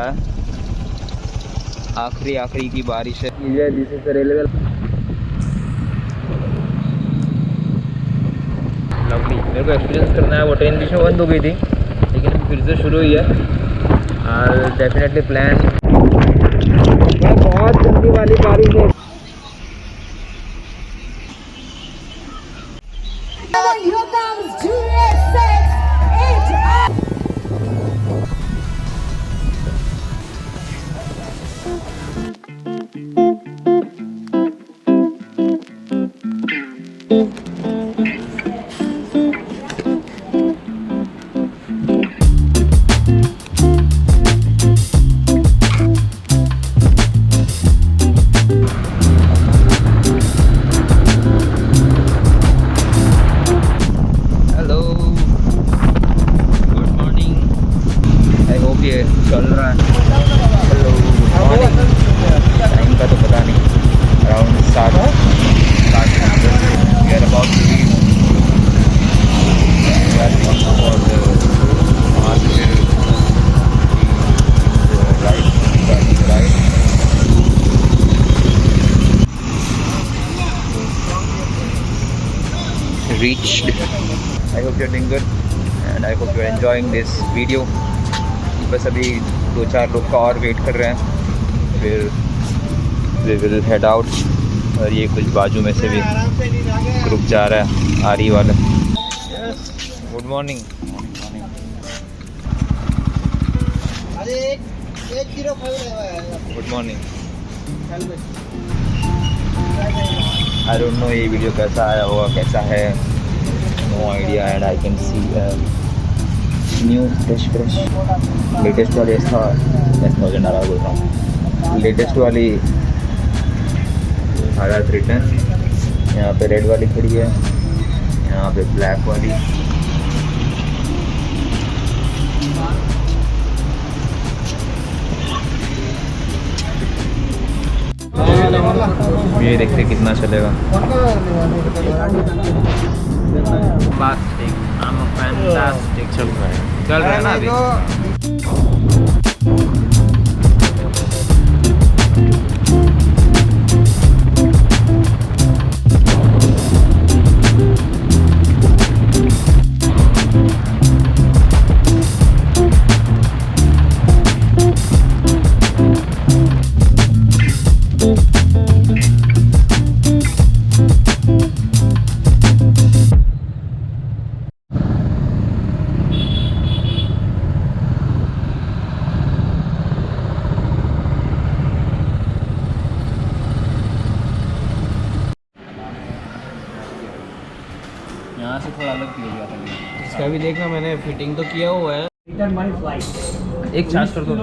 रहा है, आखिरी की बारिश है। ये this is the railway. Lovely, मेरे को एक्सपीरियंस करना है। वो ट्रेन बीच में बंद हो गई थी लेकिन फिर से शुरू हुई है। और डेफिनेटली प्लान। बहुत गंदी वाली बारिश है। चल रहा है। Hello, good morning. टाइम का तो पता नहीं, around 7 we are about to reach. और वहाँ से फिर right reached. I hope you're doing good and I hope you're enjoying this video. बस अभी 2-4 लोग का और वेट कर रहे हैं, फिर वी विल हेड आउट। और ये कुछ बाजू में से भी ग्रुप जा रहा है, आरी वाला। Good morning. Good morning. I don't know ये वीडियो कैसा आया होगा, कैसा है, no idea. And I can see new fresh latest वाली था 10,000 आ रहा बोल रहा हूँ। लेटेस्ट वाली हालत रिटर्न। यहाँ पे रेड वाली खड़ी है, यहाँ पे ब्लैक वाली। ये देखते कितना चलेगा। फैंटास्टिक चल रहा है ना अभी। यहाँ से थोड़ा अलग फील हुआ था। इसका भी देखना, मैंने फिटिंग तो किया हुआ है। एक चार्ज कर दो।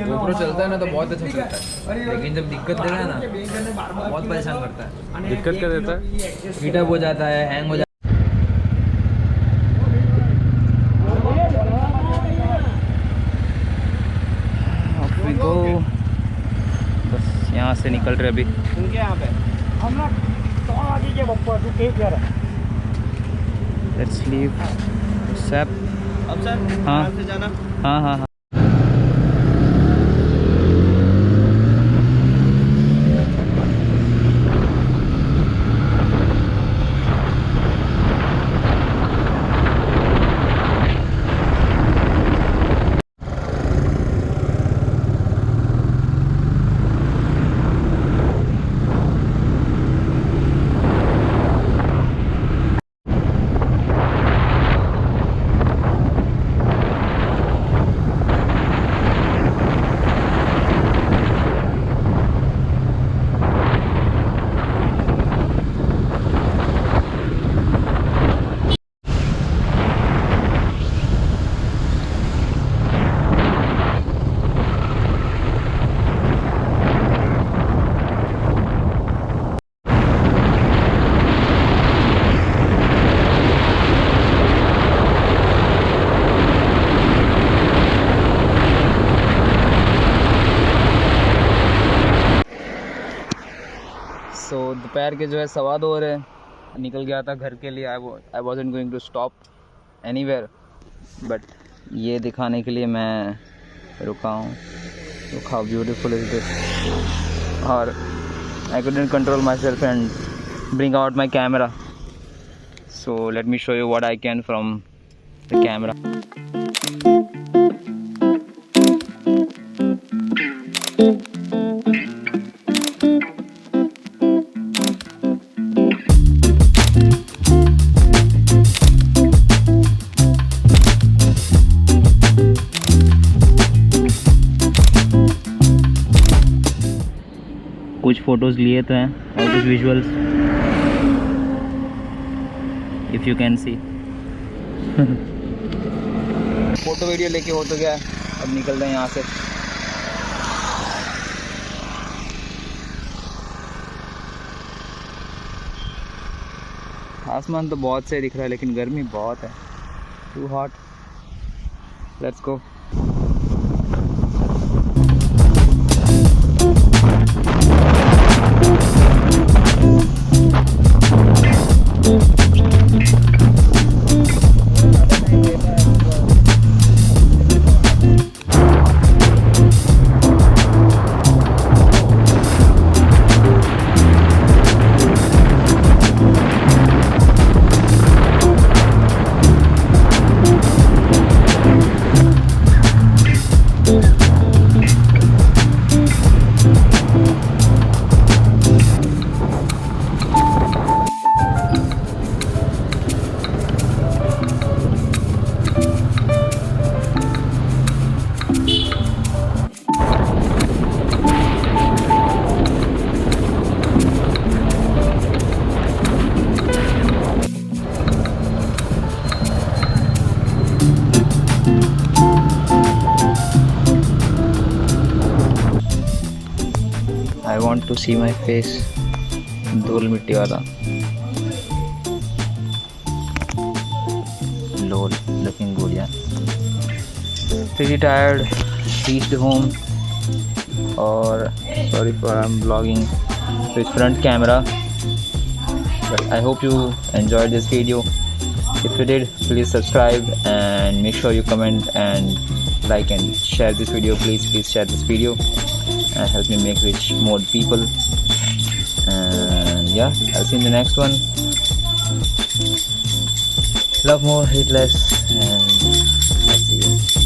GoPro चलता है ना तो बहुत अच्छा चलता है, लेकिन जब दिक्कत देगा ना बहुत परेशान करता है। दिक्कत क्या देता है? हीटअप हो जाता है, हैंग हो जाता है। बस यहाँ से निकल रहे अभी। यहाँ पे लेट्स लीव। अब सर हाँ से जाना। हाँ हाँ हाँ। दोपहर के जो है 2:15 हो रहे हैं निकल गया था घर के लिए. I wasn't going to stop anywhere, but ये दिखाने के लिए मैं रुका हूँ. Look how beautiful is this. और I couldn't control myself and bring out my camera. So let me show you what I can from the camera. कुछ photos लिए तो हैं और कुछ visuals, if you can see. Photo video लेके हो तो गया, अब निकल रहे हैं यहाँ से. आसमान तो बहुत सही दिख रहा है लेकिन गर्मी बहुत है. Too hot. Let's go. I want to see my face. धूल मिट्टी वाला. Lol, looking good, yeah. Pretty tired. Reached home. Or sorry for I'm vlogging with front camera. But I hope you enjoyed this video. If you did, please subscribe and make sure you comment and like and share this video. Please share this video and help me make reach more people. And yeah, I'll see you in the next one. Love more, hate less, and I'll see you.